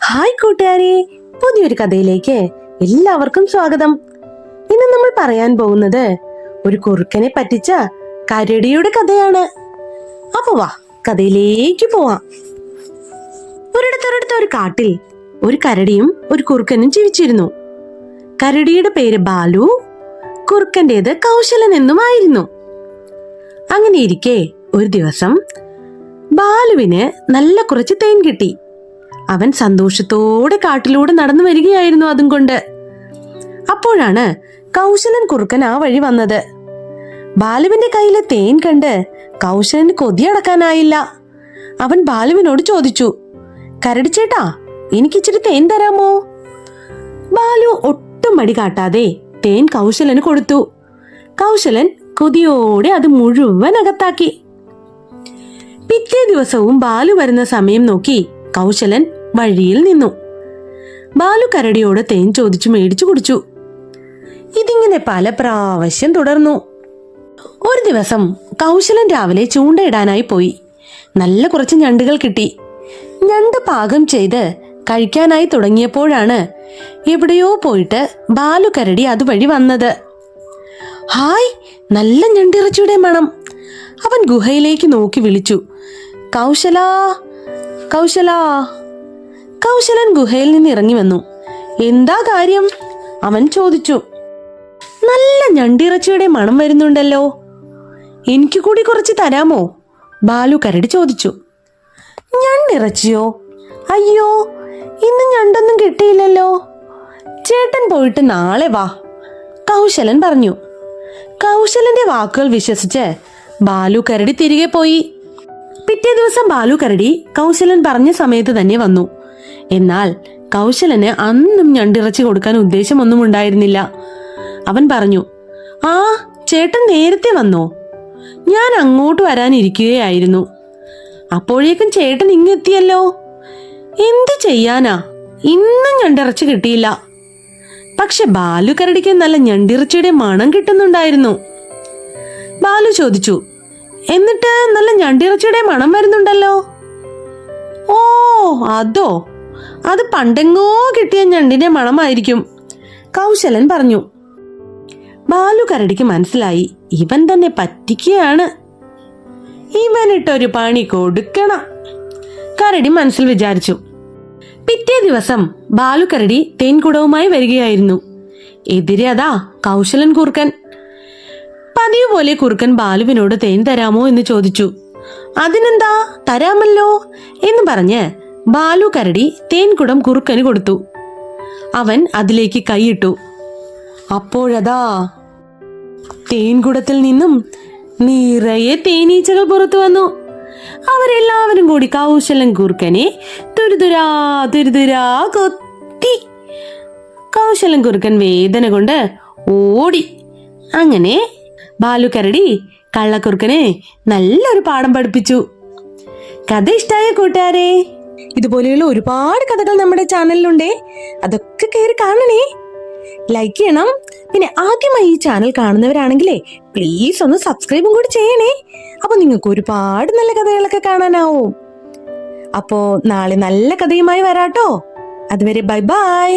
Hi കൂട്ടുകാരെ, പുതിയൊരു കഥയിലേക്ക് എല്ലാവർക്കും സ്വാഗതം. ഇന്ന് നമ്മൾ പറയാൻ പോകുന്നത് ഒരു കുറുക്കനെ പറ്റിച്ച കരടിയുടെ കഥയാണ്. അപ്പൊ വാ കഥയിലേക്ക് പോവാം. ഒരിടത്തൊരിടത്ത് ഒരു കാട്ടിൽ ഒരു കരടിയും ഒരു കുറുക്കനും ജീവിച്ചിരുന്നു. കരടിയുടെ പേര് ബാലു, കുറുക്കന്റേത് കൗശലൻ എന്നുമായിരുന്നു. അങ്ങനെ ഇരിക്കെ ഒരു ദിവസം ബാലുവിന് നല്ല കുറച്ച് തേൻ കിട്ടി. അവൻ സന്തോഷത്തോടെ കാട്ടിലൂടെ നടന്നു വരികയായിരുന്നു അതും കൊണ്ട്. അപ്പോഴാണ് കൗശലൻ കുറുക്കൻ ആ വഴി വന്നത്. ബാലുവിന്റെ കയ്യിലെ തേൻ കണ്ട് കൗശലന് കൊതിയടക്കാനായില്ല. അവൻ ബാലുവിനോട് ചോദിച്ചു, കരടിച്ചേട്ടാ, എനിക്കിച്ചിരി തേൻ തരാമോ? ബാലു ഒട്ടും മടി കാട്ടാതെ തേൻ കൗശലന് കൊടുത്തു. കൗശലൻ കൊതിയോടെ അത് മുഴുവൻ അകത്താക്കി. പിറ്റേ ദിവസവും ബാലു വരുന്ന സമയം നോക്കി കൗശലൻ വഴിയിൽ നിന്നു. ബാലു കരടിയോട് തേൻ ചോദിച്ചു മേടിച്ചു കുടിച്ചു. ഇതിങ്ങനെ പല പ്രാവശ്യം തുടർന്നു. ഒരു ദിവസം കൗശലൻ രാവിലെ ചൂണ്ടയിടാനായി പോയി. നല്ല കുറച്ച് ഞണ്ടുകൾ കിട്ടി. ഞണ്ട് പാകം ചെയ്ത് കഴിക്കാനായി തുടങ്ങിയപ്പോഴാണ് എവിടെയോ പോയിട്ട് ബാലു കരടി അതുവഴി വന്നത്. ഹായ്, നല്ല ഞണ്ടിറച്ചിയുടെ മണം! അവൻ ഗുഹയിലേക്ക് നോക്കി വിളിച്ചു, കൗശലാ, കൗശലാ. കൗശലൻ ഗുഹയിൽ നിന്ന് ഇറങ്ങി വന്നു. എന്താ കാര്യം? അവൻ ചോദിച്ചു. നല്ല ഞണ്ടിറച്ചിയുടെ മണം വരുന്നുണ്ടല്ലോ, എനിക്ക് കൂടി കുറച്ച് തരാമോ? ബാലു കരടി ചോദിച്ചു. ഞണ്ടിറച്ചിയോ? അയ്യോ, ഇന്ന് ഞണ്ടൊന്നും കിട്ടിയില്ലല്ലോ. ചേട്ടൻ പോയിട്ട് നാളെ വാ, കൗശലൻ പറഞ്ഞു. കൗശലന്റെ വാക്കുകൾ വിശ്വസിച്ച് ബാലു കരടി തിരികെ പോയി. പിറ്റേ ദിവസം ബാലു കരടി കൗശലൻ പറഞ്ഞ സമയത്ത് തന്നെ വന്നു. എന്നാൽ കൗശലന് അന്നും ഞണ്ടിറച്ചി കൊടുക്കാൻ ഉദ്ദേശമൊന്നും ഉണ്ടായിരുന്നില്ല. അവൻ പറഞ്ഞു, ആ, ചേട്ടൻ നേരത്തെ വന്നോ? ഞാൻ അങ്ങോട്ട് വരാനിരിക്കുകയായിരുന്നു. അപ്പോഴേക്കും ചേട്ടൻ ഇങ്ങെത്തിയല്ലോ. എന്തു ചെയ്യാനാ, ഇന്നും ഞണ്ടിറച്ചി കിട്ടിയില്ല. പക്ഷെ ബാലു കരടിക്ക് നല്ല ഞണ്ടിറച്ചിയുടെ മണം കിട്ടുന്നുണ്ടായിരുന്നു. ബാലു ചോദിച്ചു, എന്നിട്ട് നല്ല ഞണ്ടിറച്ചിയുടെ മണം വരുന്നുണ്ടല്ലോ? ഓ, അതോ, അത് പണ്ടെങ്ങോ കിട്ടിയ ഞണ്ടിന്റെ മണമായിരിക്കും, കൗശലൻ പറഞ്ഞു. ബാലു കരടിക്ക് മനസ്സിലായി, ഇവൻ തന്നെ പറ്റിക്കുകയാണ്. ഇവനിട്ടൊരു പണി കൊടുക്കണം, കരടി മനസ്സിൽ വിചാരിച്ചു. പിറ്റേ ദിവസം ബാലു കരടി തേൻകുടവുമായി വരികയായിരുന്നു. എതിരെ അതാ കൗശലൻ കുറുക്കൻ. പതിവ് പോലെ കുറുക്കൻ ബാലുവിനോട് തേൻ തരാമോ എന്ന് ചോദിച്ചു. അതിനെന്താ, തരാമല്ലോ എന്ന് പറഞ്ഞ് ബാലു കരടി തേൻകുടം കുറുക്കന് കൊടുത്തു. അവൻ അതിലേക്ക് കൈയിട്ടു. അപ്പോഴതാ തേൻകുടത്തിൽ നിന്നും നിറയെ തേനീച്ചകൾ പുറത്തു വന്നു. അവരെല്ലാവരും കൂടി കൗശലൻ കുറുക്കനെ തുരുതുരാ തുരുതുരാ കൊത്തി. കൗശലൻ കുറുക്കൻ വേദന കൊണ്ട് ഓടി. അങ്ങനെ ബാലു കരടി കള്ളക്കുറുക്കനെ നല്ലൊരു പാഠം പഠിപ്പിച്ചു. കഥ ഇഷ്ടായ കൂട്ടുകാരെ? ഇതുപോലെയുള്ള ഒരുപാട് കഥകൾ നമ്മുടെ ചാനലിലുണ്ടേ, അതൊക്കെ കയറി കാണണേ, ലൈക്ക് ചെയ്യണം. പിന്നെ ആദ്യമായി ഈ ചാനൽ കാണുന്നവരാണെങ്കിലേ പ്ലീസ് ഒന്ന് സബ്സ്ക്രൈബും കൂടി ചെയ്യണേ. അപ്പൊ നിങ്ങൾക്ക് ഒരുപാട് നല്ല കഥകളൊക്കെ കാണാനാവും. അപ്പോ നാളെ നല്ല കഥയുമായി വരാട്ടോ. അതുവരെ ബൈ ബൈ.